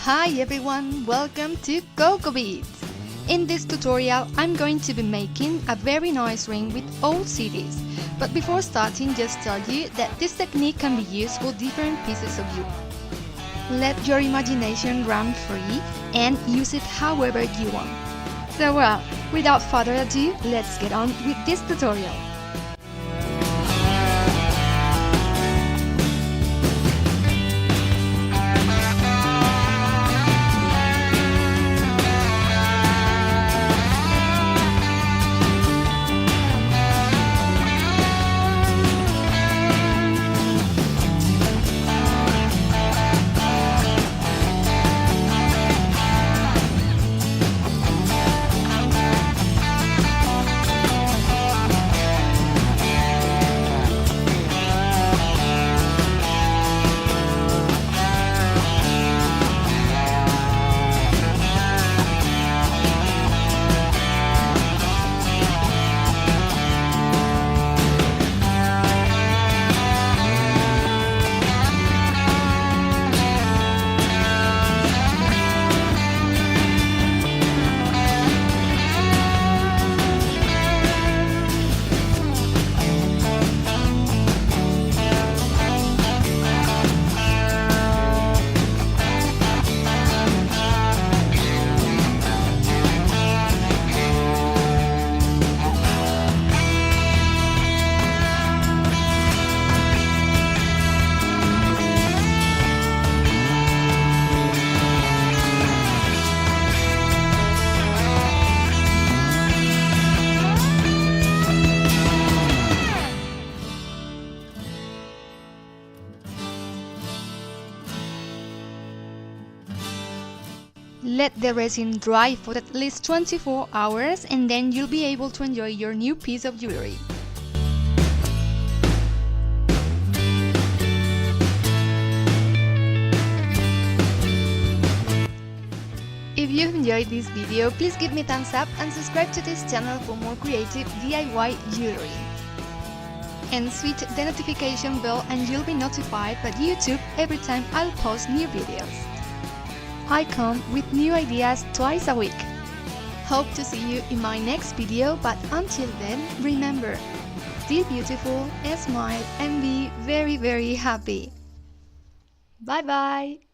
Hi everyone, welcome to Coco Beads. In this tutorial, I'm going to be making a very nice ring with old CDs. But before starting, just tell you that this technique can be used for different pieces of jewelry. Let your imagination run free and use it however you want. So without further ado, let's get on with this tutorial. Let the resin dry for at least 24 hours and then you'll be able to enjoy your new piece of jewelry. If you've enjoyed this video, please give me a thumbs up and subscribe to this channel for more creative DIY jewelry. And switch the notification bell and you'll be notified by YouTube every time I'll post new videos. I come with new ideas twice a week. Hope to see you in my next video, but until then, remember, stay beautiful, smile and be very happy. Bye bye!